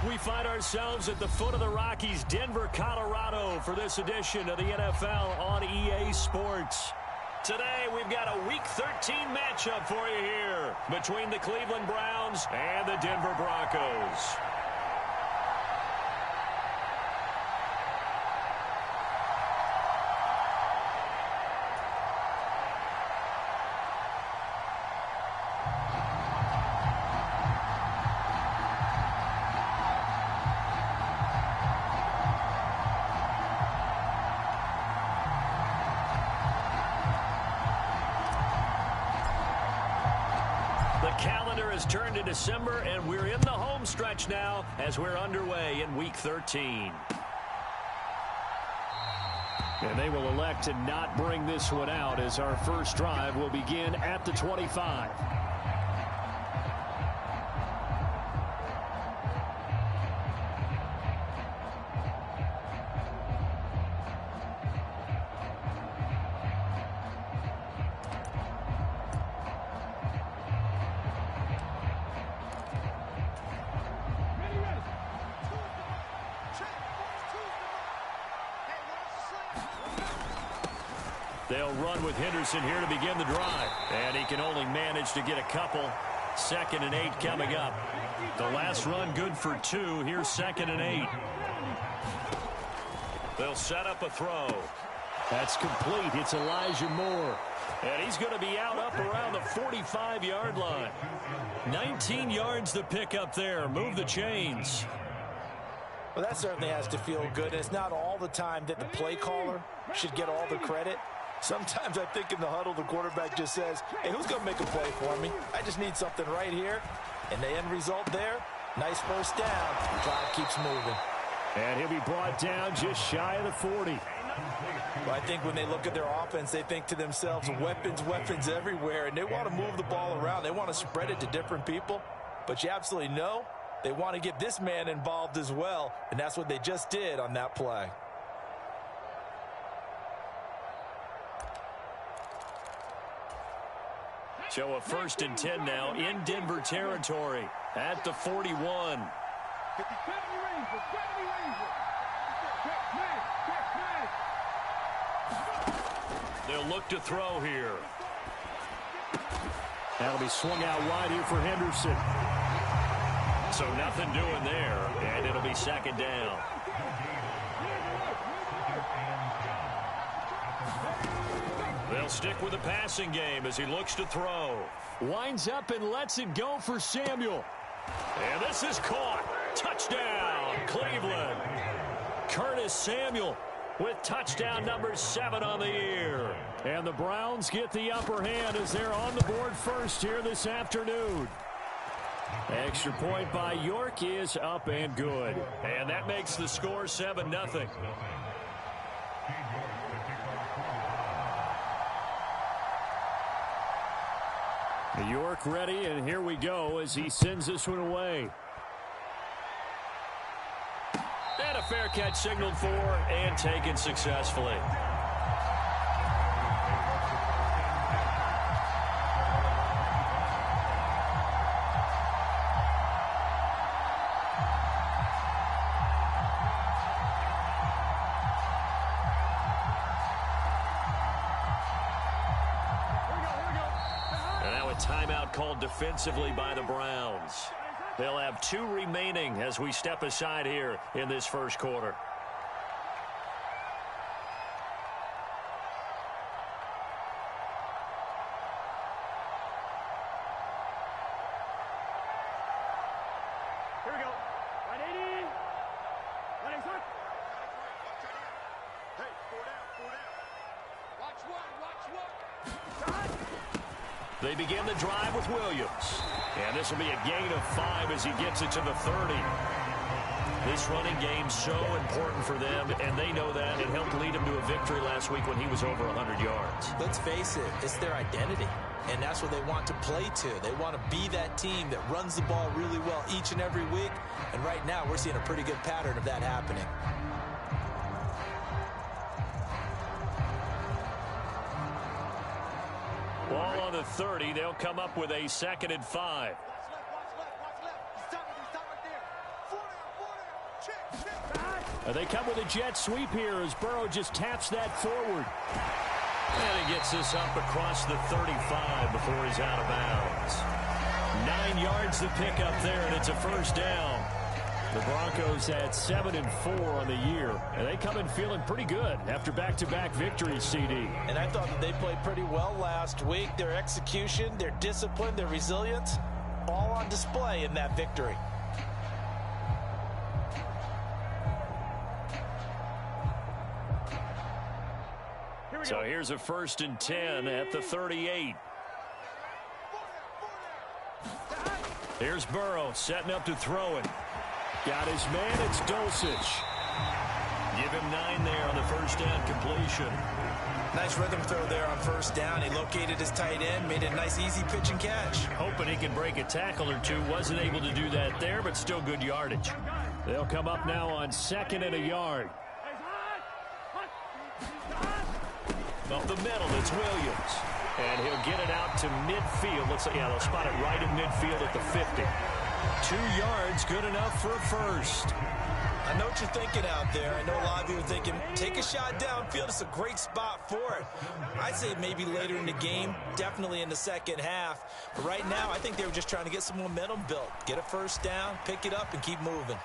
We find ourselves at the foot of the Rockies, Denver, Colorado, for this edition of the NFL on EA Sports. Today, we've got a Week 13 matchup for you here between the Cleveland Browns and the Denver Broncos. Calendar has turned to December, and we're in the home stretch now as we're underway in Week 13. And they will elect to not bring this one out as our first drive will begin at the 25. They'll run with Henderson here to begin the drive. And he can only manage to get a couple. 2nd and 8 coming up. The last run good for 2. Here's 2nd and 8. They'll set up a throw. That's complete. It's Elijah Moore. And he's going to be out up around the 45-yard line. 19 yards to pick up there. Move the chains. Well, that certainly has to feel good. It's not all the time that the play caller should get all the credit. Sometimes I think in the huddle, the quarterback just says, hey, who's going to make a play for me? I just need something right here. And the end result there, nice first down. The drive keeps moving. And he'll be brought down just shy of the 40. Well, I think when they look at their offense, they think to themselves, weapons, weapons everywhere. And they want to move the ball around. They want to spread it to different people. But you absolutely know they want to get this man involved as well. And that's what they just did on that play. So a 1st and 10 now in Denver territory at the 41. They'll look to throw here. That'll be swung out wide here for Henderson. So nothing doing there, and it'll be 2nd down. They'll stick with the passing game as he looks to throw. Winds up and lets it go for Samuel. And this is caught. Touchdown, Cleveland. Curtis Samuel with touchdown number 7 on the year. And the Browns get the upper hand as they're on the board first here this afternoon. Extra point by York is up and good. And that makes the score 7-0. York ready, and here we go as he sends this one away. And a fair catch signaled for and taken successfully. Timeout called defensively by the Browns. They'll have 2 remaining as we step aside here in this first quarter. Here we go. 180. 180. Hey, 4 down. Watch one. They begin the drive with Williams. And this will be a gain of 5 as he gets it to the 30. This running game's so important for them, and they know that. It helped lead him to a victory last week when he was over 100 yards. Let's face it, it's their identity. And that's what they want to play to. They want to be that team that runs the ball really well each and every week. And right now, we're seeing a pretty good pattern of that happening. Ball on the 30. They'll come up with a 2nd and 5. They come with a jet sweep here as Burrow just taps that forward. And he gets this up across the 35 before he's out of bounds. 9 yards to pick up there, and it's a first down. The Broncos had 7-4 on the year, and they come in feeling pretty good after back-to-back victories, CD. And I thought that they played pretty well last week. Their execution, their discipline, their resilience, all on display in that victory. So here's a 1st and 10 at the 38. Here's Burrow setting up to throw it. Got his man, it's Dulcich. Give him 9 there on the first down completion. Nice rhythm throw there on first down. He located his tight end, made a nice easy pitch and catch. Hoping he can break a tackle or two. Wasn't able to do that there, but still good yardage. They'll come up now on 2nd and a yard. Up the middle, it's Williams. And he'll get it out to midfield. They'll spot it right in midfield at the 50. 2 yards, good enough for a first. I know what you're thinking out there. I know a lot of you are thinking, take a shot downfield. It's a great spot for it. I'd say maybe later in the game, definitely in the second half. But right now, I think they were just trying to get some momentum built. Get a first down, pick it up, and keep moving.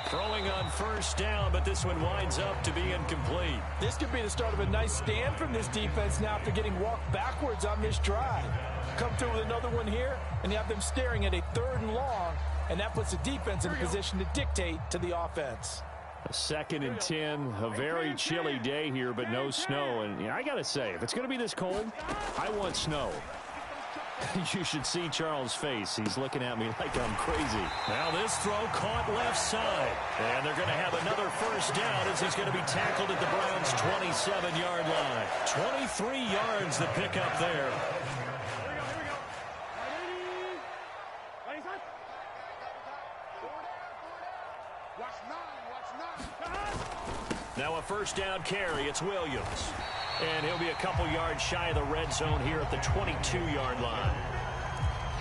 Throwing on first down, but this one winds up to be incomplete. This could be the start of a nice stand from this defense now after getting walked backwards on this drive. Come through with another one here, and you have them staring at a 3rd and long, and that puts the defense in a position to dictate to the offense. A 2nd and 10, a very chilly day here, but no snow. And I got to say, if it's going to be this cold, I want snow. You should see Charles' face. He's looking at me like I'm crazy. Now this throw caught left side. And they're going to have another first down as he's going to be tackled at the Browns' 27-yard line. 23 yards to pick up there. Now a first down carry. It's Williams. And he'll be a couple yards shy of the red zone here at the 22-yard line.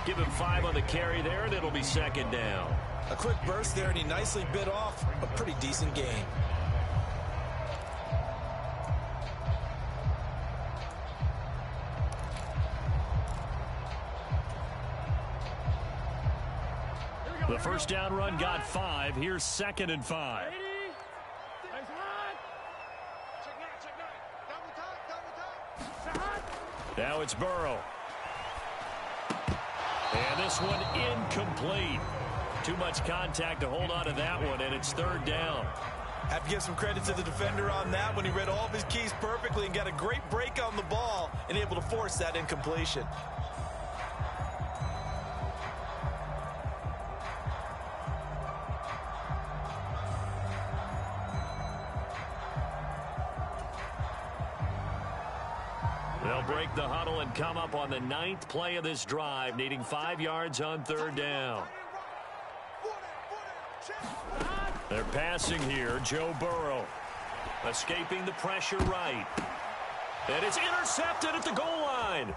Give him 5 on the carry there, and it'll be 2nd down. A quick burst there, and he nicely bit off a pretty decent gain. The first down run got 5. Here's 2nd and 5. Now it's Burrow. And this one incomplete. Too much contact to hold on to that one, and it's 3rd down. Have to give some credit to the defender on that when he read all of his keys perfectly and got a great break on the ball and able to force that incompletion. They'll break the huddle and come up on the 9th play of this drive, needing 5 yards on 3rd down. They're passing here. Joe Burrow escaping the pressure right. And it's intercepted at the goal line.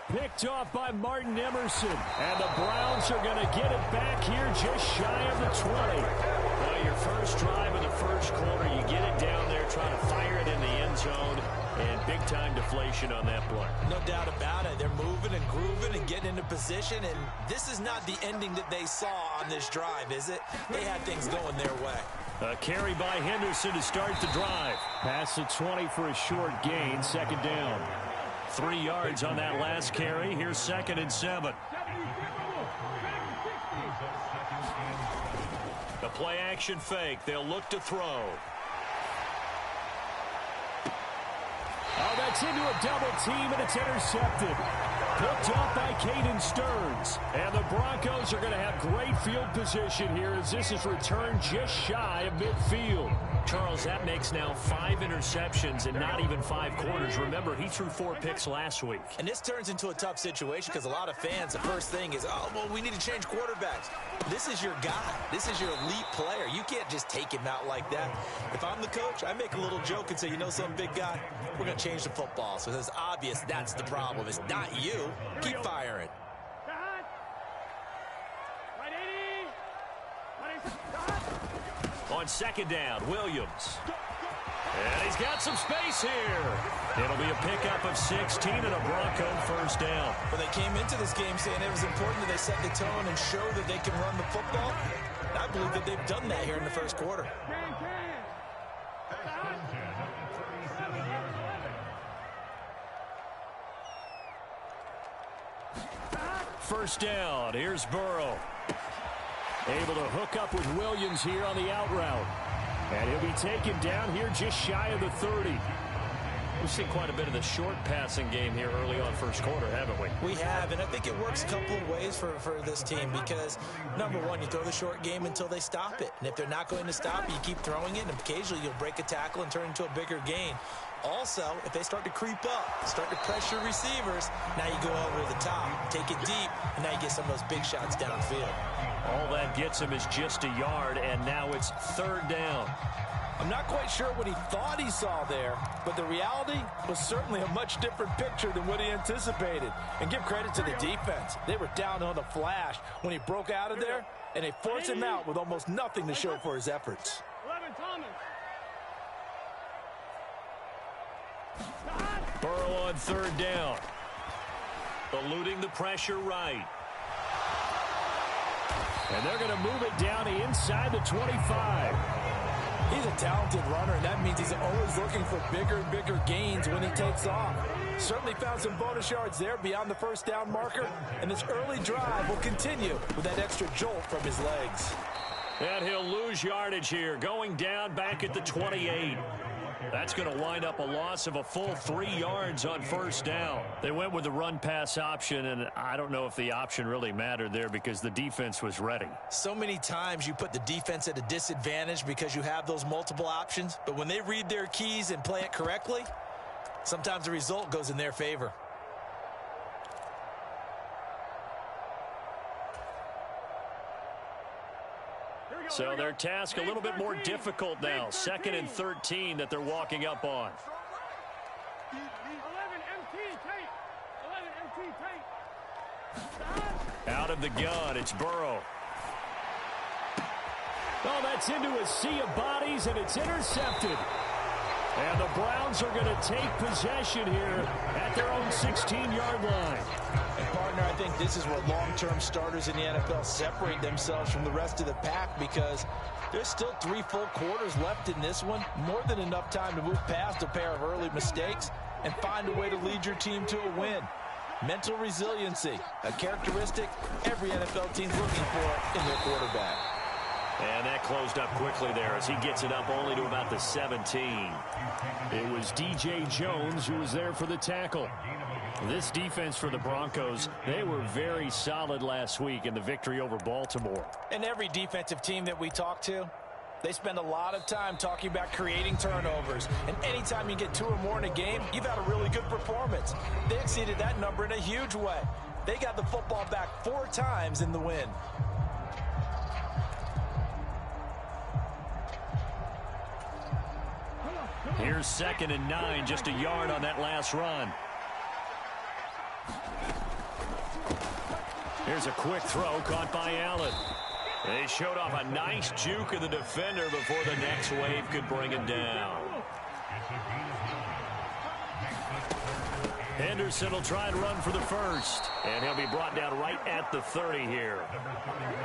Picked off by Martin Emerson. And the Browns are going to get it back here just shy of the 20. Well, your first drive of the first quarter, you get it down there, trying to fire it in the end zone. And big-time deflation on that play. No doubt about it. They're moving and grooving and getting into position. And this is not the ending that they saw on this drive, is it? They had things going their way. A carry by Henderson to start the drive. Pass the 20 for a short gain. 2nd down. 3 yards on that last carry. Here's 2nd and 7. The play-action fake. They'll look to throw. Oh, that's into a double team, and it's intercepted. Picked up by Caden Stearns. And the Broncos are going to have great field position here as this is returned just shy of midfield. Charles, that makes now 5 interceptions in not even 5 quarters. Remember, he threw 4 picks last week. And this turns into a tough situation because a lot of fans, the first thing is, oh, well, we need to change quarterbacks. This is your guy. This is your elite player. You can't just take him out like that. If I'm the coach, I make a little joke and say, you know something, big guy? We're going to change the football. So it's obvious that's the problem. It's not you. Keep firing. on second down. Williams. And he's got some space here. It'll be a pickup of 16 and a Bronco first down. Well, they came into this game saying it was important that they set the tone and show that they can run the football. And I believe that they've done that here in the first quarter. First down. Here's Burrow. Able to hook up with Williams here on the out route. And he'll be taken down here just shy of the 30. We've seen quite a bit of the short passing game here early on first quarter, haven't we? We have, and I think it works a couple of ways for this team because, number one, you throw the short game until they stop it. And if they're not going to stop it, you keep throwing it, and occasionally you'll break a tackle and turn into a bigger gain. Also, if they start to creep up, start to pressure receivers, now you go over the top, take it deep, and now you get some of those big shots downfield. All that gets him is just a yard, and now it's third down. I'm not quite sure what he thought he saw there, but the reality was certainly a much different picture than what he anticipated. And give credit to the defense. They were down on the flash when he broke out of there, and they forced him out with almost nothing to show for his efforts. 11 Thomas. Burrow on third down. Eluding the pressure right. And they're going to move it down inside the 25. He's a talented runner, and that means he's always looking for bigger and bigger gains when he takes off. Certainly found some bonus yards there beyond the first down marker, and this early drive will continue with that extra jolt from his legs. And he'll lose yardage here, going down back at the 28. That's going to wind up a loss of a full 3 yards on first down. They went with the run-pass option, and I don't know if the option really mattered there because the defense was ready. So many times you put the defense at a disadvantage because you have those multiple options, but when they read their keys and play it correctly, sometimes the result goes in their favor. So their task a little bit more difficult now. 2nd and 13 that they're walking up on. 11 MT tape. 11 MT tape. Out of the gun, it's Burrow. Oh, that's into a sea of bodies, and it's intercepted. And the Browns are going to take possession here at their own 16-yard line. And, partner, I think this is where long-term starters in the NFL separate themselves from the rest of the pack because there's still 3 full quarters left in this one. More than enough time to move past a pair of early mistakes and find a way to lead your team to a win. Mental resiliency, a characteristic every NFL team's looking for in their quarterback. And that closed up quickly there as he gets it up only to about the 17. It was DJ Jones who was there for the tackle. This defense for the Broncos, they were very solid last week in the victory over Baltimore. And every defensive team that we talk to, they spend a lot of time talking about creating turnovers. And anytime you get 2 or more in a game, you've had a really good performance. They exceeded that number in a huge way. They got the football back 4 times in the win. Here's 2nd and 9, just a yard on that last run. Here's a quick throw caught by Allen. They showed off a nice juke of the defender before the next wave could bring him down. Henderson will try and run for the first. And he'll be brought down right at the 30 here.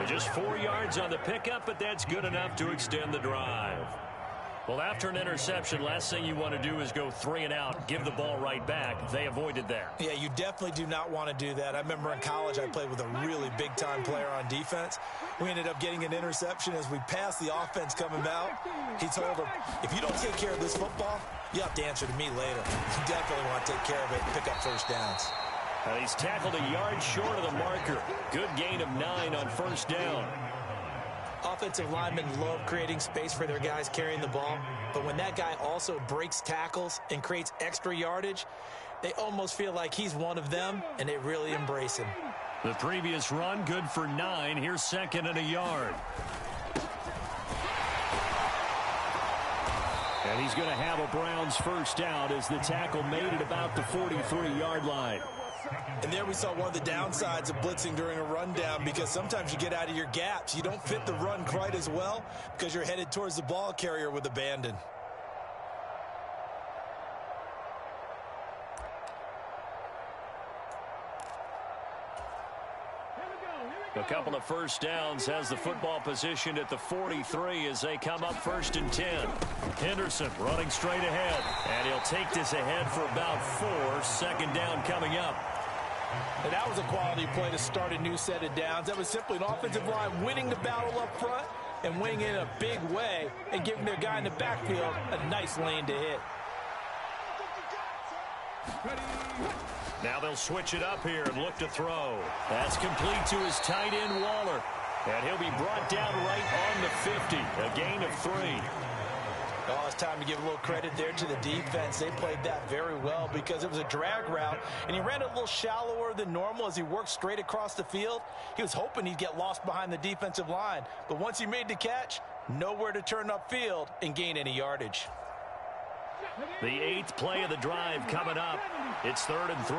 Just 4 yards on the pickup, but that's good enough to extend the drive. Well, after an interception, last thing you want to do is go 3 and out, give the ball right back. They avoided that. Yeah, you definitely do not want to do that. I remember in college I played with a really big-time player on defense. We ended up getting an interception as we passed the offense coming out. He told him, if you don't take care of this football, you have to answer to me later. You definitely want to take care of it and pick up first downs. He's tackled a yard short of the marker. Good gain of 9 on first down. Offensive linemen love creating space for their guys carrying the ball, but when that guy also breaks tackles and creates extra yardage, they almost feel like he's one of them, and they really embrace him. The previous run, good for 9. Here's 2nd and a yard. And he's going to have a Browns first out as the tackle made at about the 43-yard line. And there we saw one of the downsides of blitzing during a rundown, because sometimes you get out of your gaps. You don't fit the run quite as well because you're headed towards the ball carrier with abandon. A couple of first downs, has the football positioned at the 43 as they come up 1st and 10. Henderson running straight ahead, and he'll take this ahead for about 4. 2nd down coming up. And that was a quality play to start a new set of downs. That was simply an offensive line winning the battle up front and winning in a big way and giving their guy in the backfield a nice lane to hit. Now they'll switch it up here and look to throw. That's complete to his tight end, Waller. And he'll be brought down right on the 50. A gain of 3. Oh, it's time to give a little credit there to the defense. They played that very well because it was a drag route, and he ran a little shallower than normal as he worked straight across the field. He was hoping he'd get lost behind the defensive line, but once he made the catch, nowhere to turn upfield and gain any yardage. The 8th play of the drive coming up. It's 3rd and 3.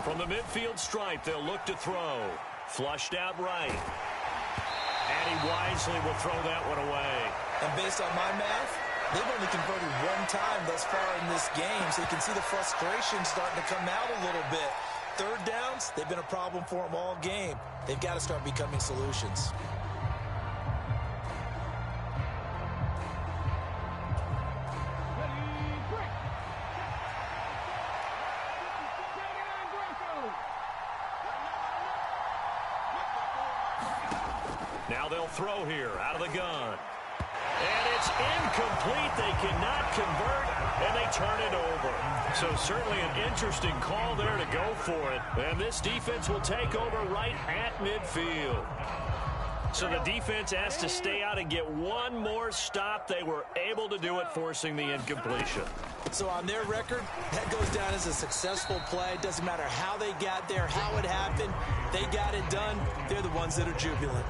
From the midfield stripe, they'll look to throw. Flushed out right. And he wisely will throw that one away. And based on my math, they've only converted 1 time thus far in this game, so you can see the frustration starting to come out a little bit. 3rd downs, they've been a problem for them all game. They've got to start becoming solutions. Now they'll throw here out of the gun. And it's incomplete. They cannot convert, and they turn it over. So certainly an interesting call there to go for it. And this defense will take over right at midfield. So the defense has to stay out and get one more stop. They were able to do it, forcing the incompletion. So on their record, that goes down as a successful play. It doesn't matter how they got there, how it happened. They got it done. They're the ones that are jubilant.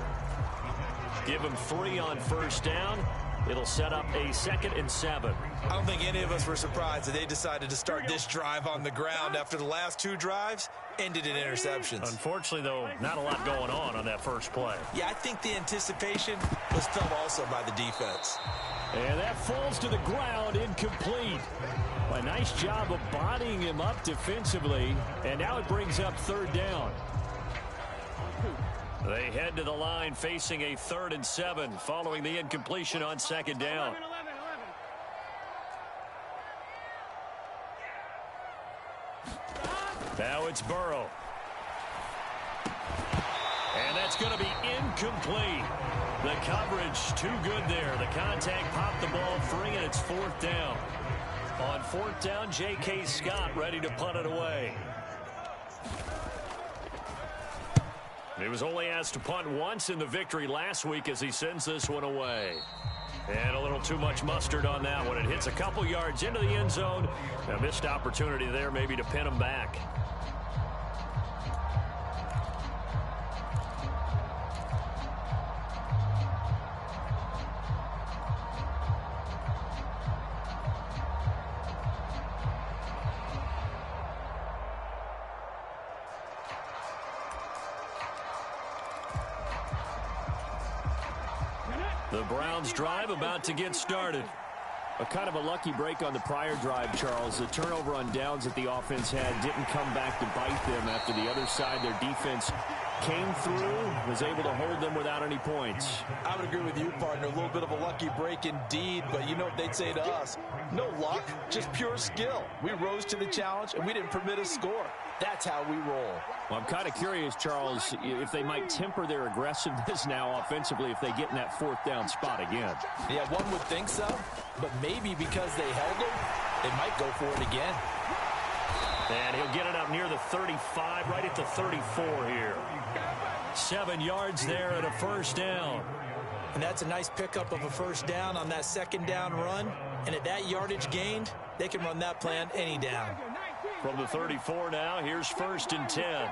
Give them 3 on 1st down. It'll set up a 2nd and 7. I don't think any of us were surprised that they decided to start this drive on the ground after the last 2 drives ended in interceptions. Unfortunately, though, not a lot going on that first play. Yeah, I think the anticipation was felt also by the defense. And that falls to the ground, incomplete. A nice job of bodying him up defensively. And now it brings up 3rd down. They head to the line facing a 3rd and 7 following the incompletion on 2nd down. Now it's Burrow. And that's going to be incomplete. The coverage too good there. The contact popped the ball free, and it's 4th down. On 4th down, J.K. Scott ready to punt it away. He was only asked to punt once in the victory last week as he sends this one away. And a little too much mustard on that one. It hits a couple yards into the end zone. A missed opportunity there maybe to pin him back. The Browns drive about to get started. A kind of a lucky break on the prior drive, Charles. The turnover on downs that the offense had didn't come back to bite them after the other side. Their defense came through, was able to hold them without any points. I would agree with you, partner. A little bit of a lucky break indeed, but you know what they'd say to us? No luck, just pure skill. We rose to the challenge, and we didn't permit a score. That's how we roll. Well, I'm kind of curious, Charles, if they might temper their aggressiveness now offensively if they get in that 4th down spot again. Yeah, one would think so, but maybe because they held them, they might go for it again. And he'll get it up near the 35, right at the 34 here. 7 yards there and a 1st down. And that's a nice pickup of a 1st down on that 2nd down run. And at that yardage gained, they can run that plan any down. From the 34 now, here's 1st and 10.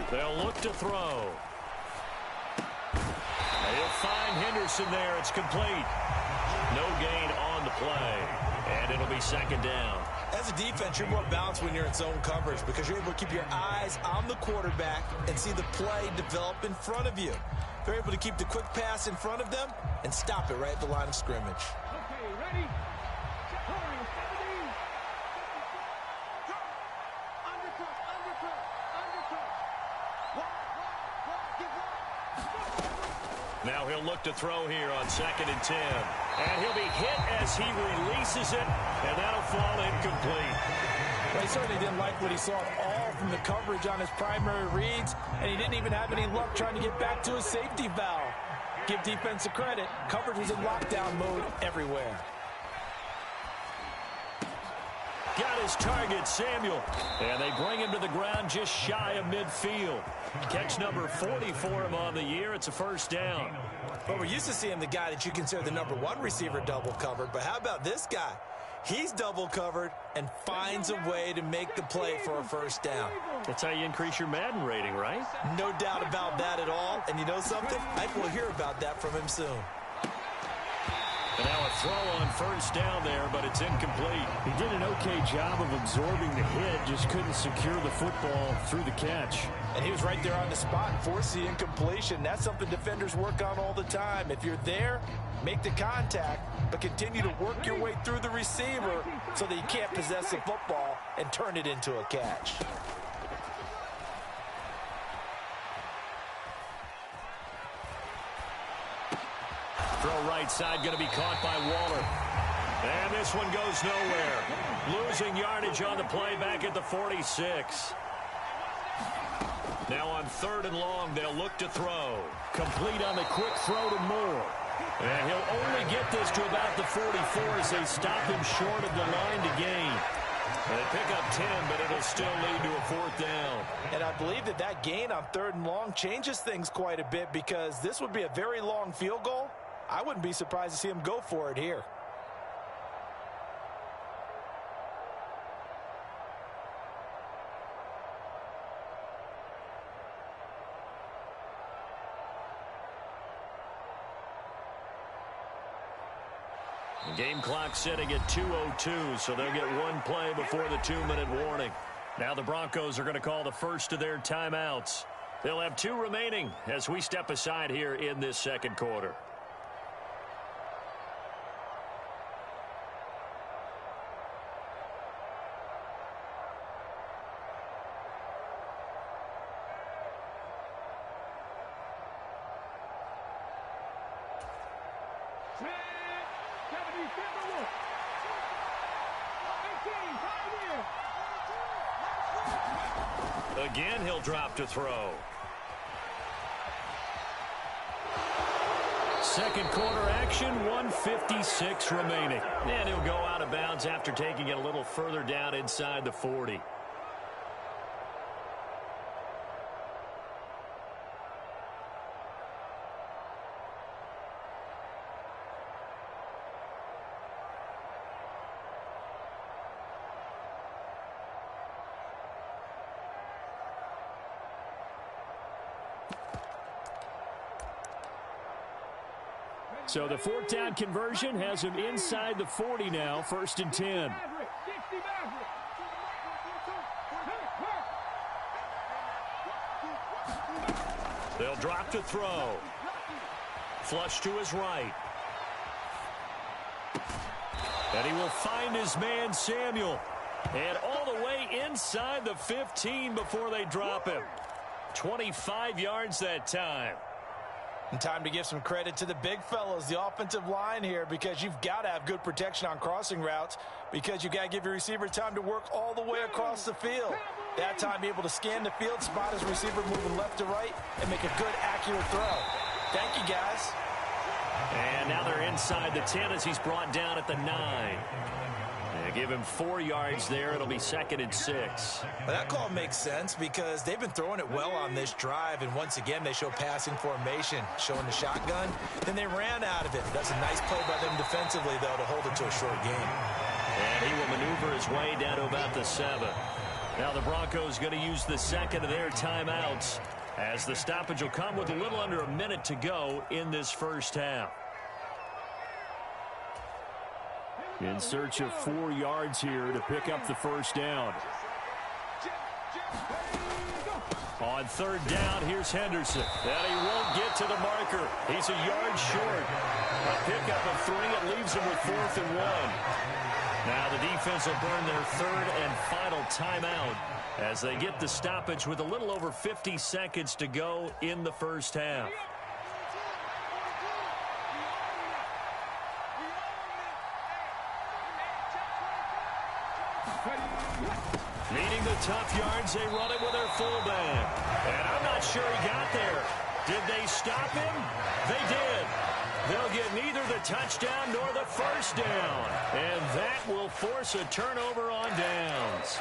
They'll look to throw. He'll they'll find Henderson there. It's complete. No gain on the play, and it'll be second down. As a defense, you're more balanced when you're in zone coverage because you're able to keep your eyes on the quarterback and see the play develop in front of you. They're able to keep the quick pass in front of them and stop it right at the line of scrimmage. Okay, ready? Hurry, 17. Undercut, undercut, undercut. Now he'll look to throw here on 2nd and 10. And he'll be hit as he releases it, and that'll fall incomplete. Well, he certainly didn't like what he saw at all from the coverage on his primary reads, and he didn't even have any luck trying to get back to his safety valve. Give defense credit. Coverage was in lockdown mode everywhere. Got his target, Samuel. And they bring him to the ground just shy of midfield. Catch number 40 for him on the year. It's a first down. But we're used to seeing the guy that you consider the number 1 receiver double covered. But how about this guy? He's double covered and finds a way to make the play for a first down. That's how you increase your Madden rating, right? No doubt about that at all. And you know something? I think we'll hear about that from him soon. And now a throw on first down there, but it's incomplete. He did an okay job of absorbing the hit, just couldn't secure the football through the catch. And he was right there on the spot, forced the incompletion. That's something defenders work on all the time. If you're there, make the contact, but continue to work your way through the receiver so that you can't possess the football and turn it into a catch. Throw right side going to be caught by Waller. And this one goes nowhere. Losing yardage on the play back at the 46. Now on 3rd and long, they'll look to throw. Complete on the quick throw to Moore. And he'll only get this to about the 44 as they stop him short of the line to gain. They pick up 10, but it'll still lead to a 4th down. And I believe that that gain on 3rd and long changes things quite a bit because this would be a very long field goal. I wouldn't be surprised to see him go for it here. The game clock setting at 2:02, so they'll get one play before the 2-minute warning. Now the Broncos are going to call the first of their timeouts. They'll have 2 remaining as we step aside here in this second quarter. Again, he'll drop to throw. Second quarter action, 1:56 remaining. And he'll go out of bounds after taking it a little further down inside the 40. So the 4th down conversion has him inside the 40 now, 1st and 10. They'll drop to throw. Flush to his right. And he will find his man, Samuel. And all the way inside the 15 before they drop him. 25 yards that time. And time to give some credit to the big fellows, the offensive line here, because you've got to have good protection on crossing routes because you've got to give your receiver time to work all the way across the field. That time, be able to scan the field, spot his receiver moving left to right, and make a good, accurate throw. Thank you, guys. And now they're inside the 10 as he's brought down at the 9. They give him 4 yards there. It'll be 2nd and 6. Well, that call makes sense because they've been throwing it well on this drive, and once again, they show passing formation, showing the shotgun. Then they ran out of it. That's a nice play by them defensively, though, to hold it to a short game. And he will maneuver his way down to about the 7. Now the Broncos going to use the second of their timeouts. as the stoppage will come with a little under a minute to go in this first half. In search of 4 yards here to pick up the first down. On third down, here's Henderson. And he won't get to the marker. He's a yard short. A pickup of 3. It leaves him with 4th and 1. Now the defense will burn their third and final timeout as they get the stoppage with a little over 50 seconds to go in the first half. Needing the tough yards, they run it with their fullback. And I'm not sure he got there. Did they stop him? They did. They'll get neither the touchdown nor the first down. And that will force a turnover on downs.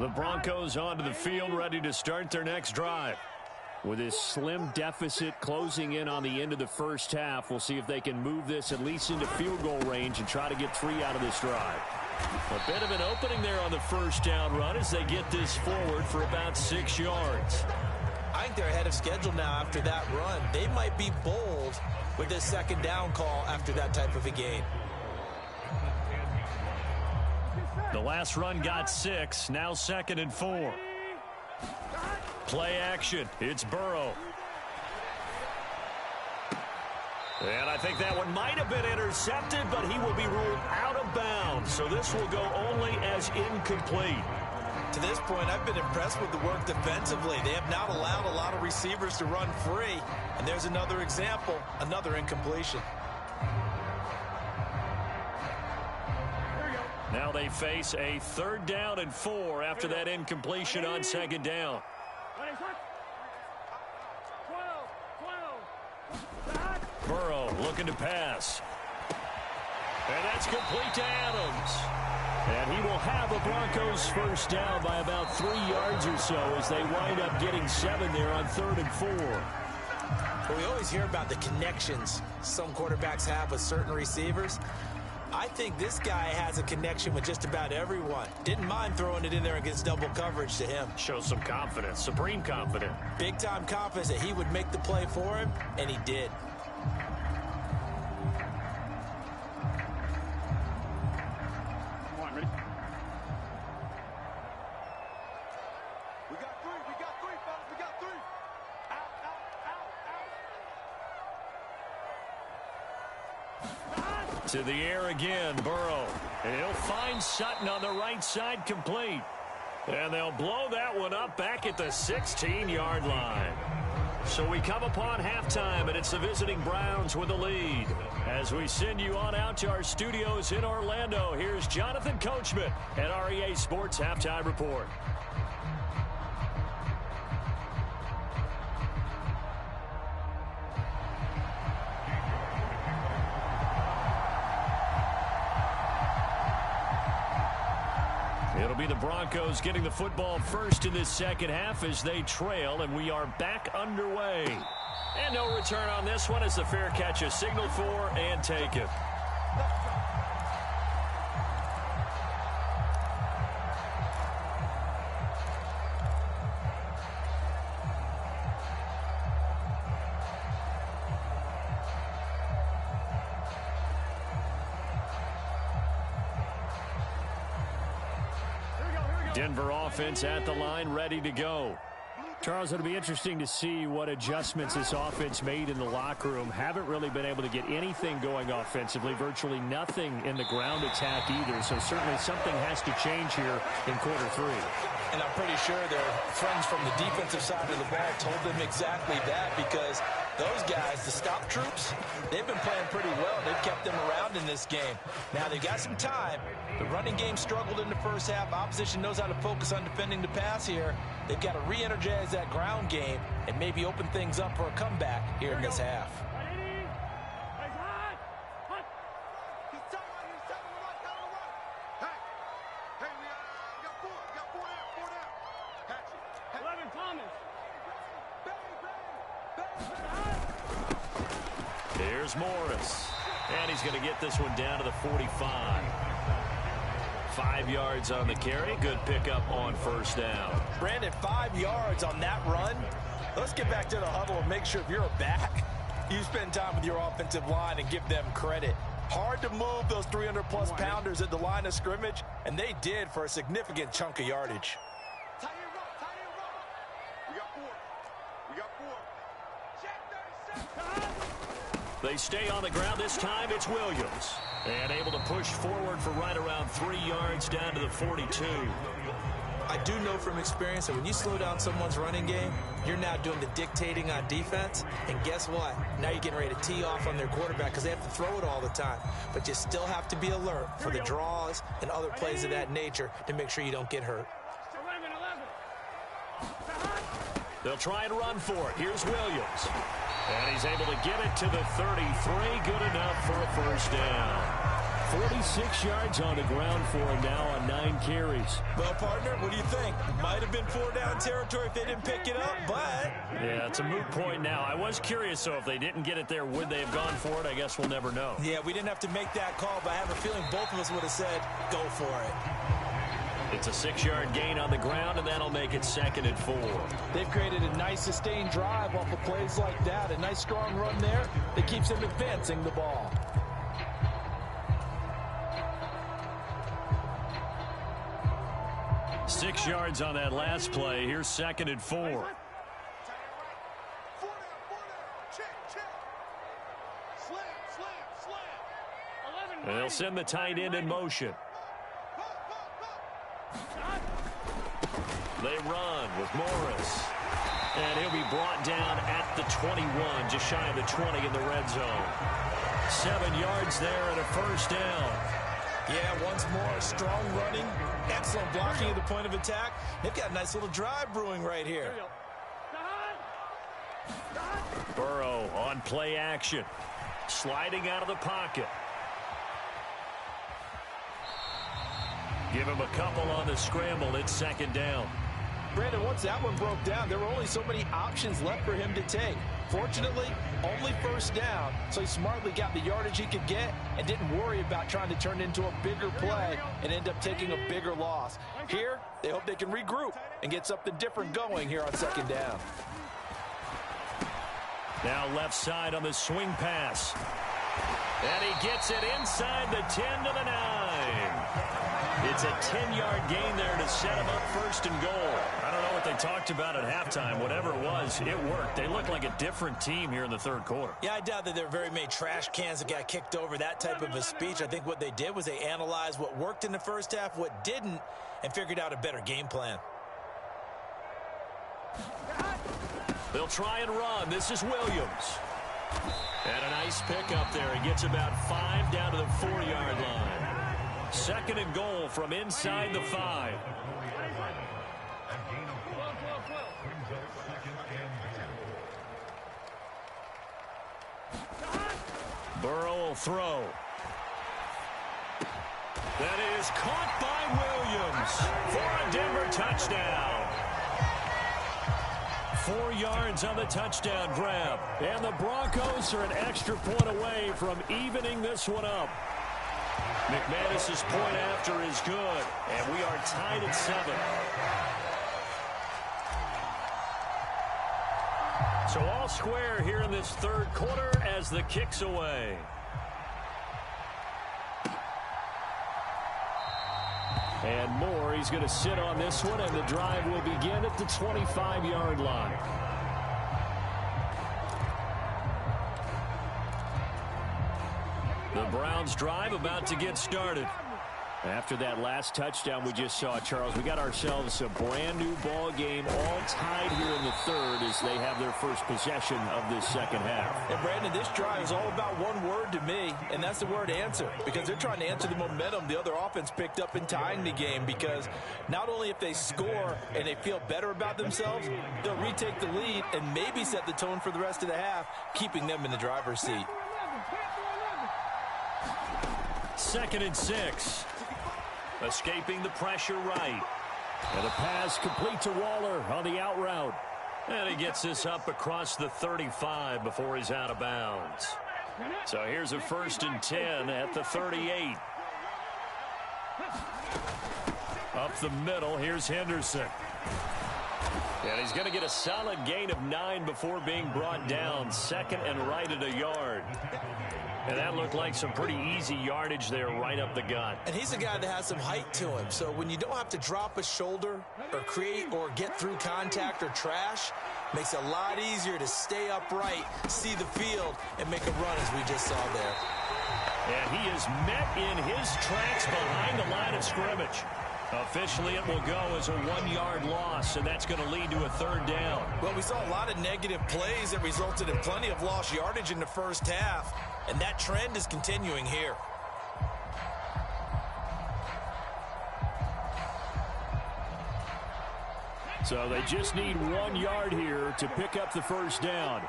The Broncos onto the field, ready to start their next drive. With this slim deficit closing in on the end of the first half, we'll see if they can move this at least into field goal range and try to get 3 out of this drive. A bit of an opening there on the first down run as they get this forward for about 6 yards. I think they're ahead of schedule now after that run. They might be bold with this second down call after that type of a gain. The last run got 6, now 2nd and 4. Play action, it's Burrow. And I think that one might have been intercepted, but he will be ruled out of bounds. So this will go only as incomplete. To this point, I've been impressed with the work defensively. They have not allowed a lot of receivers to run free. And there's another example, another incompletion. Now they face a 3rd down and 4 after that incompletion on 2nd down. Burrow looking to pass. And that's complete to Adams. And he will have a Broncos first down by about 3 yards or so as they wind up getting 7 there on 3rd and 4. Well, we always hear about the connections some quarterbacks have with certain receivers. I think this guy has a connection with just about everyone. Didn't mind throwing it in there against double coverage to him. Shows some confidence, supreme confidence. Big-time confidence that he would make the play for him, and he did. Come on, ready? We got 3, fellas, we got 3. Out, To the air again, Burrow. And he'll find Sutton on the right side complete. And they'll blow that one up back at the 16-yard line. So we come upon halftime, and it's the visiting Browns with the lead. As we send you on out to our studios in Orlando, here's Jonathan Coachman at REA Sports Halftime Report. It'll be the Broncos getting the football first in this second half as they trail, and we are back underway. And no return on this one as the fair catch is signaled for and taken. Denver offense at the line, ready to go. Charles, it'll be interesting to see what adjustments this offense made in the locker room. Haven't really been able to get anything going offensively, virtually nothing in the ground attack either. So certainly something has to change here in quarter 3. And I'm pretty sure their friends from the defensive side of the ball told them exactly that, because those guys, the stop troops, they've been playing pretty well. They've kept them around in this game. Now, they've got some time. The running game struggled in the first half. Opposition knows how to focus on defending the pass here. They've got to re-energize that ground game and maybe open things up for a comeback here in this half. Here's Morris. And he's going to get this one down to the 45. 5 yards on the carry. Good pickup on first down. Brandon, 5 yards on that run. Let's get back to the huddle and make sure if you're a back, you spend time with your offensive line and give them credit. Hard to move those 300-plus pounders at the line of scrimmage, and they did for a significant chunk of yardage. Tight end run, tight end run. We got 4. We got 4. Check 37. They stay on the ground. This time it's Williams. And able to push forward for right around 3 yards down to the 42. I do know from experience that when you slow down someone's running game, you're now doing the dictating on defense. And guess what? Now you're getting ready to tee off on their quarterback because they have to throw it all the time. But you still have to be alert for the draws and other plays of that nature to make sure you don't get hurt. They'll try and run for it. Here's Williams. And he's able to get it to the 33. Good enough for a first down. 46 yards on the ground for him now on 9 carries. Well, partner, what do you think? Might have been 4-down territory if they didn't pick it up, but... Yeah, it's a moot point now. I was curious, so if they didn't get it there, would they have gone for it? I guess we'll never know. Yeah, we didn't have to make that call, but I have a feeling both of us would have said, go for it. It's a 6-yard gain on the ground, and that'll make it 2nd and 4. They've created a nice sustained drive off of plays like that. A nice strong run there that keeps them advancing the ball. Six yards on that last play. Here's 2nd and 4. 4 down, 4 down. Check, check. Slam, slam, slam. And they'll send the tight end in motion. They run with Morris. And he'll be brought down at the 21, just shy of the 20 in the red zone. 7 yards there and a first down. Yeah, once more, strong running, excellent blocking at the point of attack. They've got a nice little drive brewing right here. Burrow on play action. Sliding out of the pocket. Give him a couple on the scramble. It's 2nd down. Brandon, once that one broke down, there were only so many options left for him to take. Fortunately, only first down, so he smartly got the yardage he could get and didn't worry about trying to turn it into a bigger play and end up taking a bigger loss. Here, they hope they can regroup and get something different going here on 2nd down. Now left side on the swing pass. And he gets it inside the 10 to the 9. It's a 10-yard gain there to set him up 1st and goal. I don't know what they talked about at halftime. Whatever it was, it worked. They look like a different team here in the 3rd quarter. Yeah, I doubt that there were very many trash cans that got kicked over, that type of a speech. I think what they did was they analyzed what worked in the first half, what didn't, and figured out a better game plan. They'll try and run. This is Williams. And a nice pickup there. He gets about 5 down to the 4-yard line. 2nd and goal from inside the 5. Burrow will throw. That is caught by Williams for a Denver touchdown. 4 yards on the touchdown grab. And the Broncos are an extra point away from evening this one up. McManus's point after is good, and we are tied at 7. So all square here in this 3rd quarter as the kick's away. And Moore, he's going to sit on this one, and the drive will begin at the 25-yard line. The Browns drive about to get started. After that last touchdown we just saw, Charles, we got ourselves a brand new ball game, all tied here in the 3rd as they have their first possession of this 2nd half. And Brandon, this drive is all about one word to me, and that's the word answer, because they're trying to answer the momentum the other offense picked up in tying the game, because not only if they score and they feel better about themselves, they'll retake the lead and maybe set the tone for the rest of the half, keeping them in the driver's seat. 2nd and 6. Escaping the pressure right. And a pass complete to Waller on the out route. And he gets this up across the 35 before he's out of bounds. So here's a 1st and 10 at the 38. Up the middle, here's Henderson. And he's going to get a solid gain of 9 before being brought down. 2nd and right at a yard. And that looked like some pretty easy yardage there right up the gut. And he's a guy that has some height to him. So when you don't have to drop a shoulder or create or get through contact or trash, makes it a lot easier to stay upright, see the field, and make a run as we just saw there. And he is met in his tracks behind the line of scrimmage. Officially, it will go as a 1-yard loss, and that's going to lead to a 3rd down. Well, we saw a lot of negative plays that resulted in plenty of lost yardage in the first half, and that trend is continuing here. So they just need 1 yard here to pick up the 1st down.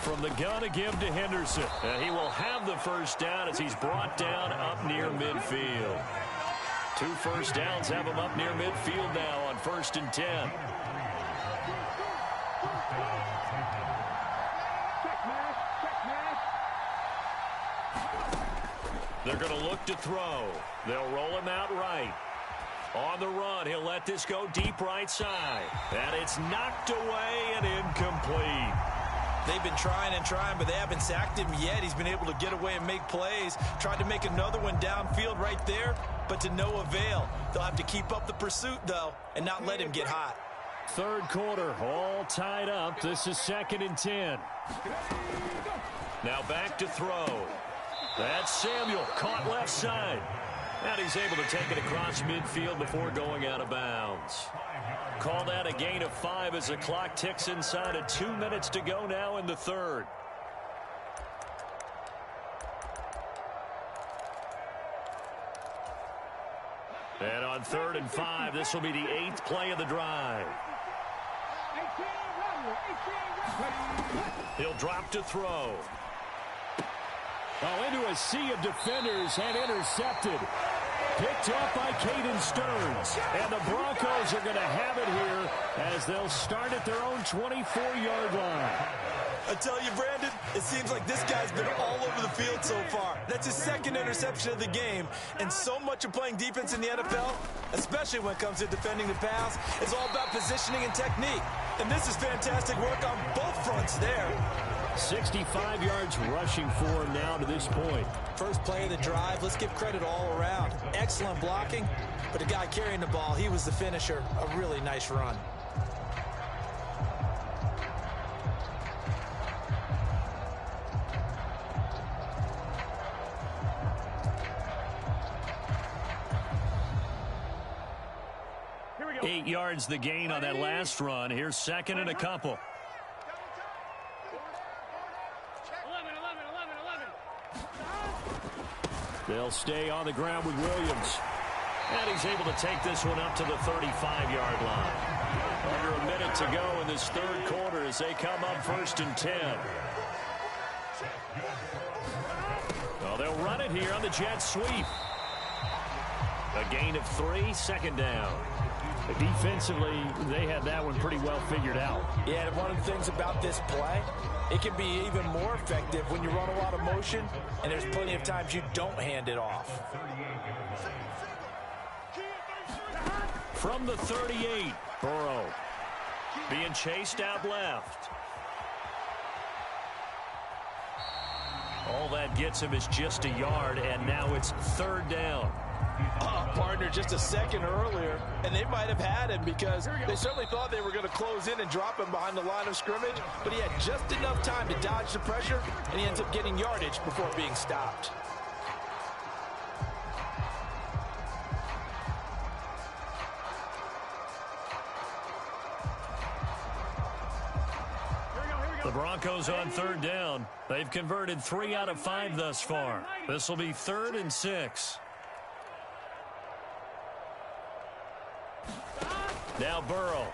From the gun again to Henderson. He will have the 1st down as he's brought down up near midfield. 2 first downs have him up near midfield now on 1st and 10. They're going to look to throw. They'll roll him out right. On the run, he'll let this go deep right side. And it's knocked away and incomplete. They've been trying and trying, but they haven't sacked him yet. He's been able to get away and make plays. Tried to make another one downfield right there, but to no avail. They'll have to keep up the pursuit, though, and not let him get hot. 3rd quarter, all tied up. This is 2nd and 10. Now back to throw. That's Samuel, caught left side. And he's able to take it across midfield before going out of bounds. Call that a gain of 5 as the clock ticks inside of 2 minutes to go now in the 3rd. And on 3rd and 5, this will be the 8th play of the drive. He'll drop to throw. Oh, into a sea of defenders and intercepted. Picked up by Caden Stearns. And the Broncos are going to have it here as they'll start at their own 24-yard line. I tell you, Brandon, it seems like this guy's been all over the field so far. That's his 2nd interception of the game. And so much of playing defense in the NFL, especially when it comes to defending the pass, is all about positioning and technique. And this is fantastic work on both fronts there. 65 yards rushing for him now to this point. First play of the drive, let's give credit all around. Excellent blocking, but the guy carrying the ball, he was the finisher. A really nice run. Here we go. 8 yards the gain on that last run. Here's 2nd and a couple. They'll stay on the ground with Williams. And he's able to take this one up to the 35-yard line. Under a minute to go in this 3rd quarter as they come up 1st and 10. Well, they'll run it here on the jet sweep. A gain of 3, 2nd down. Defensively, they had that one pretty well figured out. Yeah, and one of the things about this play, it can be even more effective when you run a lot of motion, and there's plenty of times you don't hand it off. From the 38, Burrow being chased out left. All that gets him is just a yard, and now it's 3rd down. Partner, just a second earlier, and they might have had him because they certainly thought they were going to close in and drop him behind the line of scrimmage, but he had just enough time to dodge the pressure, and he ends up getting yardage before being stopped. The Broncos on 3rd down. They've converted 3 out of 5 thus far. This will be 3rd and 6. Now Burrow.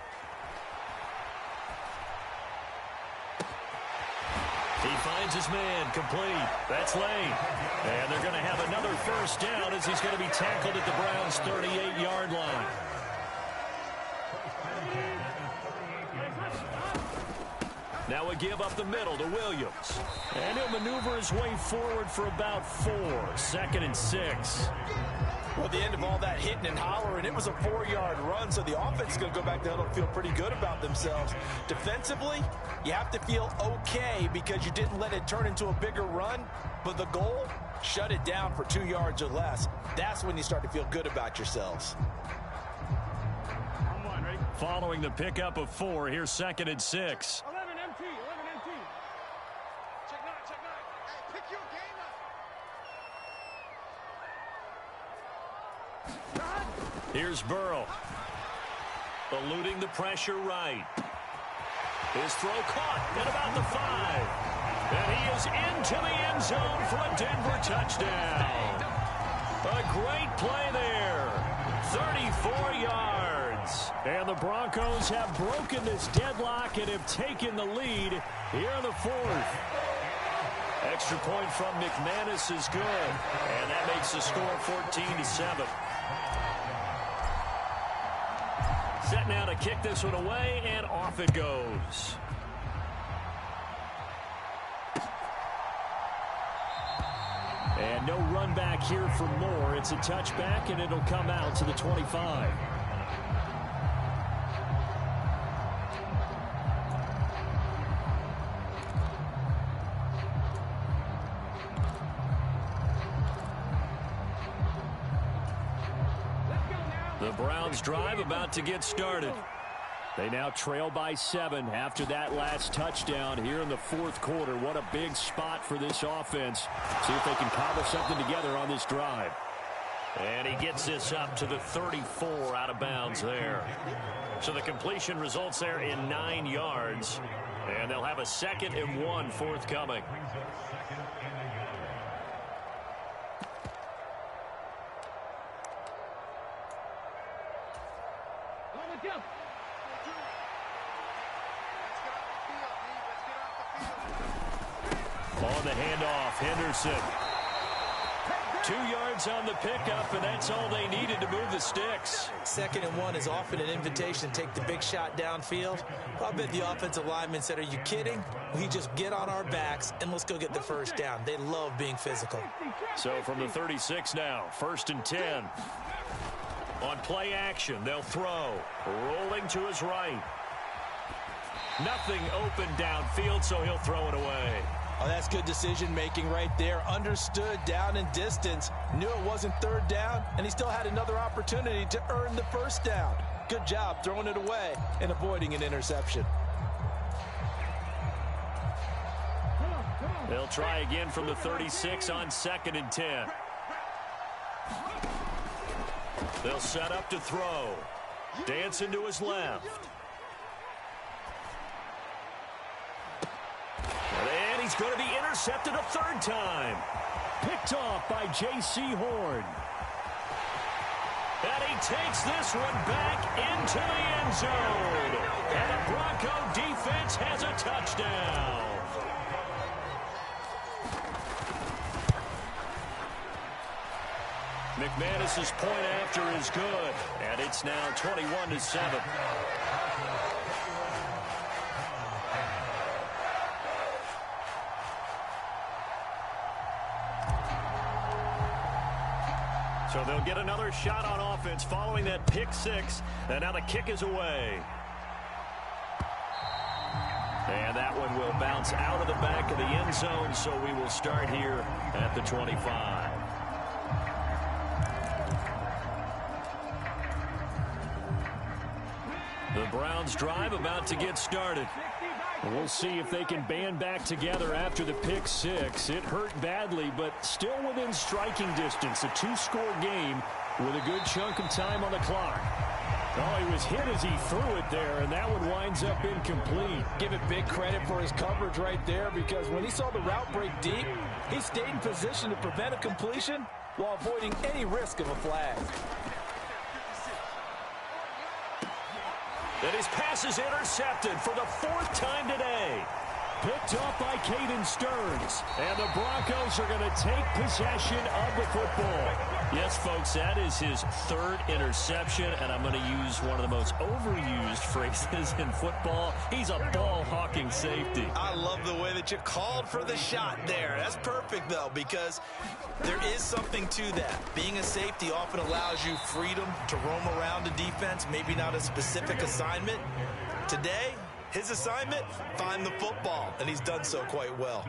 He finds his man, complete. That's late. And they're going to have another 1st down as he's going to be tackled at the Browns' 38-yard line. Now we give up the middle to Williams. And he'll maneuver his way forward for about 4. 2nd and 6. Well, at the end of all that hitting and hollering, it was a 4-yard run, so the offense is going to go back there and feel pretty good about themselves. Defensively, you have to feel okay because you didn't let it turn into a bigger run, but the goal, shut it down for 2 yards or less. That's when you start to feel good about yourselves. Following the pickup of 4, here's 2nd and 6. 11 MT. Check 9. Hey, pick your game up. Here's Burrow. Eluding the pressure right. His throw caught at about the 5. And he is into the end zone for a Denver touchdown. A great play there. 34 yards. And the Broncos have broken this deadlock and have taken the lead here in the 4th. Extra point from McManus is good. And that makes the score 14-7. Set now to kick this one away, and off it goes. And no run back here for Moore. It's a touchback, and it'll come out to the 25. The Browns drive about to get started. They now trail by 7 after that last touchdown here in the 4th quarter. What a big spot for this offense. See if they can cobble something together on this drive. And he gets this up to the 34 out of bounds there. So the completion results there in 9 yards. And they'll have a 2nd and 1 forthcoming. On the handoff, Henderson. 2 yards on the pickup, and that's all they needed to move the sticks. 2nd and 1 is often an invitation to take the big shot downfield. I bet the offensive linemen said, are you kidding? We just get on our backs and let's go get the first down. They love being physical. So from the 36 now, 1st and 10. On play action, they'll throw. Rolling to his right. Nothing open downfield, so he'll throw it away. Oh, that's good decision-making right there. Understood down and distance. Knew it wasn't 3rd down, and he still had another opportunity to earn the 1st down. Good job throwing it away and avoiding an interception. They'll try again from the 36 on 2nd and 10. They'll set up to throw. Dancing to his left. And he's going to be intercepted a 3rd time. Picked off by J.C. Horn. And he takes this one back into the end zone. And the Bronco defense has a touchdown. McManus's point after is good. And it's now 21-7. So they'll get another shot on offense following that pick 6. And now the kick is away. And that one will bounce out of the back of the end zone. So we will start here at the 25. The Browns drive about to get started. We'll see if they can band back together after the pick 6. It hurt badly, but still within striking distance. A 2-score game with a good chunk of time on the clock. Oh, he was hit as he threw it there, and that one winds up incomplete. Give it big credit for his coverage right there, because when he saw the route break deep, he stayed in position to prevent a completion while avoiding any risk of a flag. And his pass is intercepted for the 4th time today. Picked off by Caden Stearns. And the Broncos are going to take possession of the football. Yes, folks, that is his third interception, and I'm going to use one of the most overused phrases in football. He's a ball-hawking safety. I love the way that you called for the shot there. That's perfect, though, because there is something to that. Being a safety often allows you freedom to roam around the defense, maybe not a specific assignment. Today, his assignment, find the football, and he's done so quite well.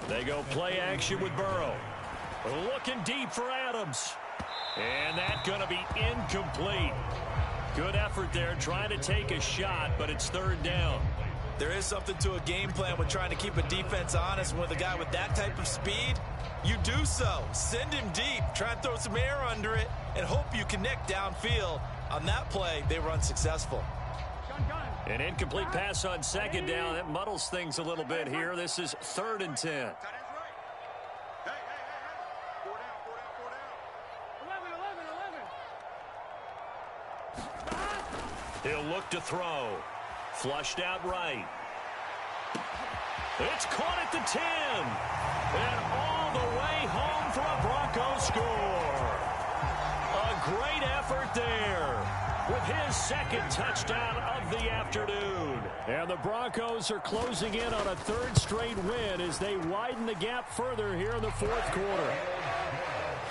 They go play action with Burrow. Looking deep for Adams. And that's going to be incomplete. Good effort there trying to take a shot, but it's third down. There is something to a game plan with trying to keep a defense honest. With a guy with that type of speed, you do so. Send him deep. Try and throw some air under it and hope you connect downfield. On that play, they were unsuccessful. An incomplete pass on second down. That muddles things a little bit here. This is 3rd and 10. Tight end's right. Hey. 4 down. 11. He'll look to throw. Flushed out right. It's caught at the 10. And all the way home for a Broncos score. A great effort there with his second touchdown of the afternoon. And the Broncos are closing in on a 3rd straight win as they widen the gap further here in the 4th quarter.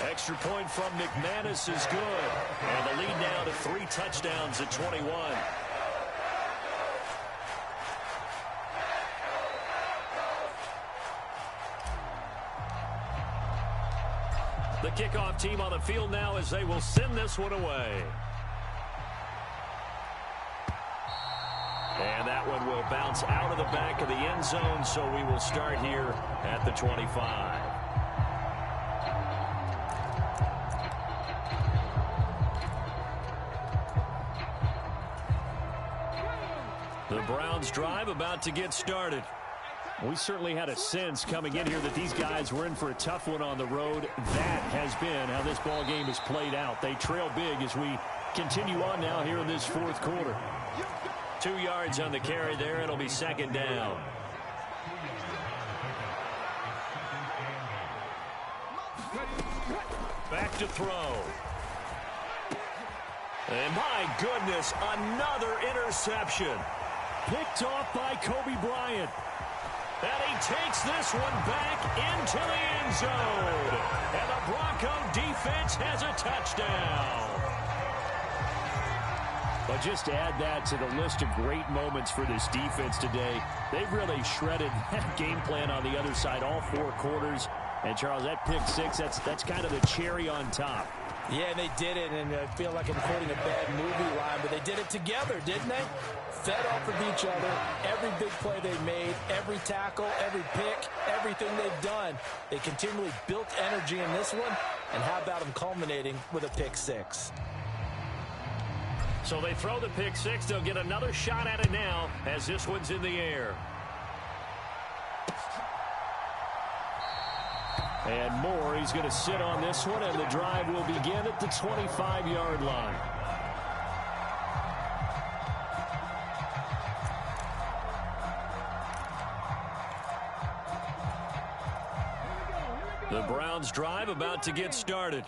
Extra point from McManus is good. And the lead now to 3 touchdowns at 21. The kickoff team on the field now as they will send this one away. And that one will bounce out of the back of the end zone, so we will start here at the 25. The Browns drive about to get started. We certainly had a sense coming in here that these guys were in for a tough one on the road. That has been how this ball game has played out. They trail big as we continue on now here in this 4th quarter. 2 yards on the carry there. It'll be 2nd down. Back to throw. And my goodness, another interception. Picked off by Kobe Bryant. And he takes this one back into the end zone. And the Bronco defense has a touchdown. But just to add that to the list of great moments for this defense today, they've really shredded that game plan on the other side all 4 quarters. And, Charles, that pick 6, that's kind of the cherry on top. Yeah, they did it, and I feel like I'm quoting a bad movie line, but they did it together, didn't they? Fed off of each other, every big play they made, every tackle, every pick, everything they've done. They continually built energy in this one, and how about them culminating with a pick 6? So they throw the pick 6. They'll get another shot at it now as this one's in the air. And Moore, he's going to sit on this one, and the drive will begin at the 25-yard line. The Browns drive about to get started.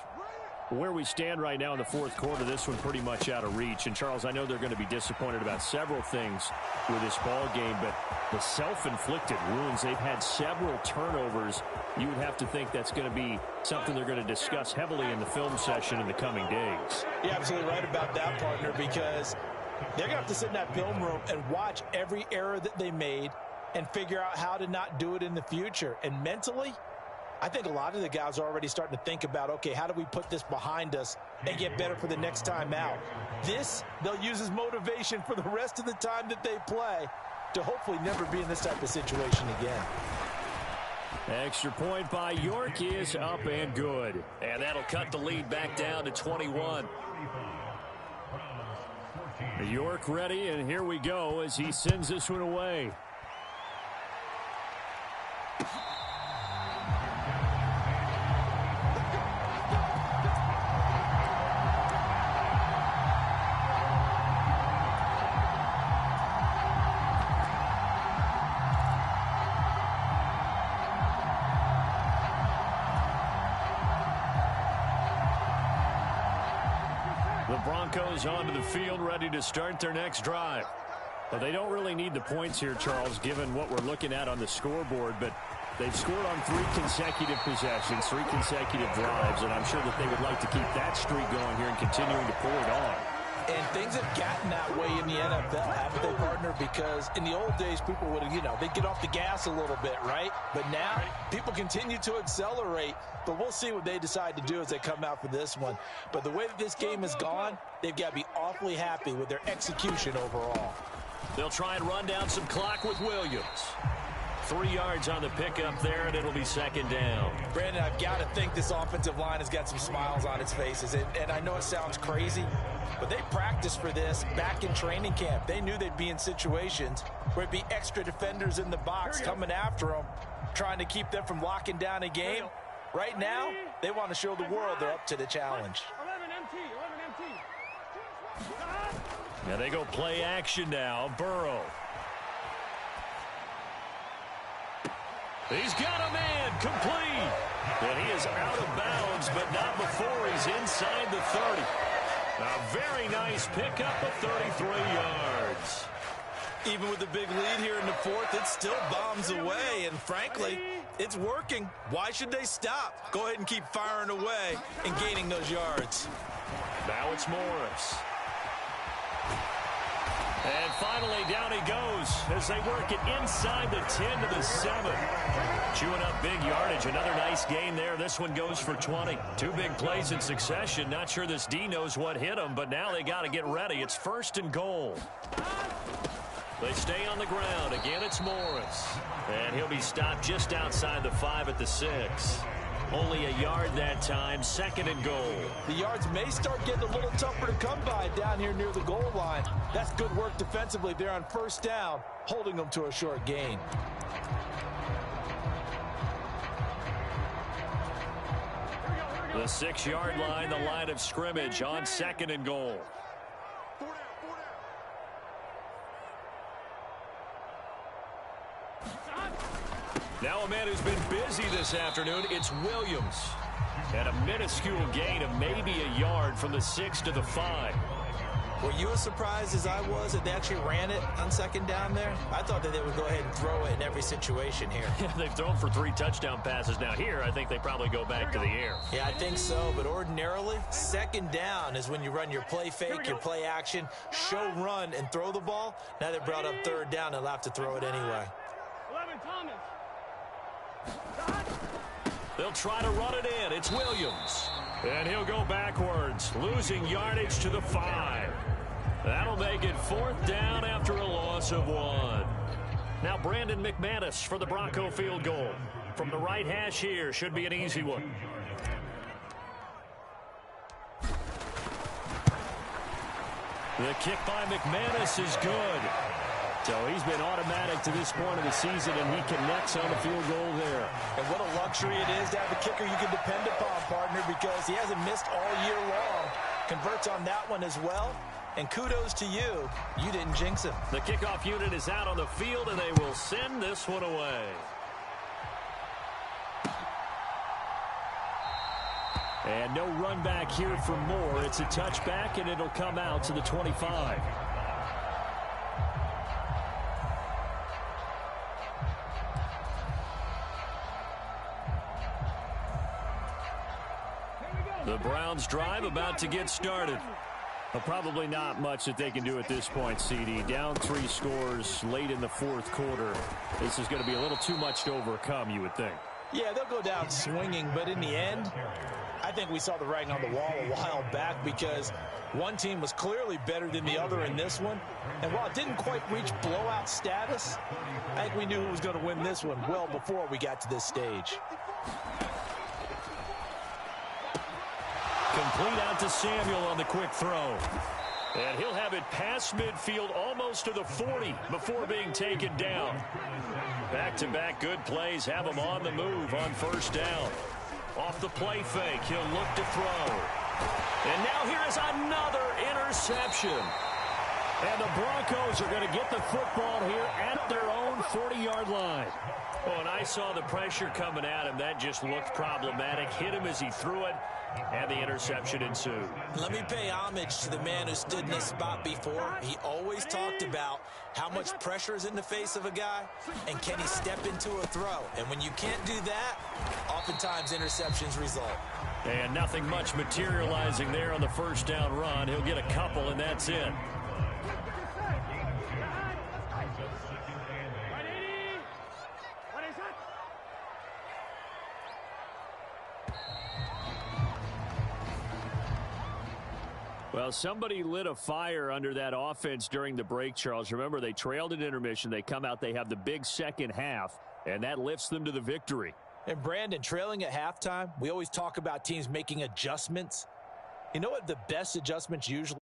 Where we stand right now in the 4th quarter, this one pretty much out of reach. And, Charles, I know they're going to be disappointed about several things with this ball game, but the self-inflicted wounds, they've had several turnovers. You would have to think that's going to be something they're going to discuss heavily in the film session in the coming days. You're absolutely right about that, partner, because they're going to have to sit in that film room and watch every error that they made and figure out how to not do it in the future. And mentally, I think a lot of the guys are already starting to think about, okay, how do we put this behind us and get better for the next time out? This, they'll use as motivation for the rest of the time that they play to hopefully never be in this type of situation again. Extra point by York is up and good. And that'll cut the lead back down to 21. York ready, and here we go as he sends this one away. Broncos onto the field, ready to start their next drive. Well, they don't really need the points here, Charles, given what we're looking at on the scoreboard, but they've scored on 3 consecutive possessions, 3 consecutive drives, and I'm sure that they would like to keep that streak going here and continuing to pull it on. And things have gotten that way in the NFL, haven't they, partner? Because in the old days, people would, they'd get off the gas a little bit, right? But now, people continue to accelerate. But we'll see what they decide to do as they come out for this one. But the way that this game has gone, they've got to be awfully happy with their execution overall. They'll try and run down some clock with Williams. 3 yards on the pickup there, and it'll be second down. Brandon, I've got to think this offensive line has got some smiles on its faces. And I know it sounds crazy, but they practiced for this back in training camp. They knew they'd be in situations where it'd be extra defenders in the box coming after them, trying to keep them from locking down a game. Right now, they want to show the world they're up to the challenge. 11 MT. Now they go play action now. Burrow. He's got a man complete. And he is out of bounds, but not before he's inside the 30. A very nice pickup of 33 yards. Even with the big lead here in the fourth, it still bombs away. And frankly, it's working. Why should they stop? Go ahead and keep firing away and gaining those yards. Now it's Morris. And finally, down he goes as they work it inside the 10 to the 7. Chewing up big yardage. Another nice gain there. This one goes for 20. 2 big plays in succession. Not sure this D knows what hit him, but now they got to get ready. It's 1st and goal. They stay on the ground. Again, it's Morris. And he'll be stopped just outside the 5 at the 6. Only a yard that time, 2nd and goal. The yards may start getting a little tougher to come by down here near the goal line. That's good work defensively there on 1st down, holding them to a short gain. The 6-yard line, the line of scrimmage on 2nd and goal. Now a man who's been busy this afternoon, it's Williams. And a minuscule gain of maybe a yard from the 6 to the 5. Were you as surprised as I was that they actually ran it on 2nd down there? I thought that they would go ahead and throw it in every situation here. They've thrown for 3 touchdown passes. Now here, I think they probably go back to the air. Yeah, I think so. But ordinarily, 2nd down is when you run your play fake, your play action, show run, and throw the ball. Now they brought up 3rd down. They'll have to throw it anyway. 11 Thomas. They'll try to run it in. It's Williams. And he'll go backwards, losing yardage to the 5. That'll make it 4th down after a loss of 1. Now Brandon McManus for the Bronco field goal. From the right hash here, should be an easy one. The kick by McManus is good. So he's been automatic to this point of the season, and he connects on the field goal there. And what a luxury it is to have a kicker you can depend upon, partner, because he hasn't missed all year long. Converts on that one as well. And kudos to you. You didn't jinx him. The kickoff unit is out on the field, and they will send this one away. And no run back here for Moore. It's a touchback, and it'll come out to the 25. The Browns drive about to get started. Well, probably not much that they can do at this point, CD. Down 3 scores late in the 4th quarter. This is going to be a little too much to overcome, you would think. Yeah, they'll go down swinging, but in the end, I think we saw the writing on the wall a while back because one team was clearly better than the other in this one. And while it didn't quite reach blowout status, I think we knew who was going to win this one well before we got to this stage. Complete out to Samuel on the quick throw. And he'll have it past midfield almost to the 40 before being taken down. Back-to-back good plays have him on the move on 1st down. Off the play fake, he'll look to throw. And now here is another interception. And the Broncos are going to get the football here at their own 40-yard line. Oh, and I saw the pressure coming at him. That just looked problematic. Hit him as he threw it, and the interception ensued. Let me pay homage to the man who stood in this spot before. He always talked about how much pressure is in the face of a guy, and can he step into a throw. And when you can't do that, oftentimes interceptions result. And nothing much materializing there on the first down run. He'll get a couple, and that's it. Well, somebody lit a fire under that offense during the break, Charles. Remember, they trailed at intermission. They come out, they have the big second half, and that lifts them to the victory. And Brandon, trailing at halftime, we always talk about teams making adjustments. You know what the best adjustments usually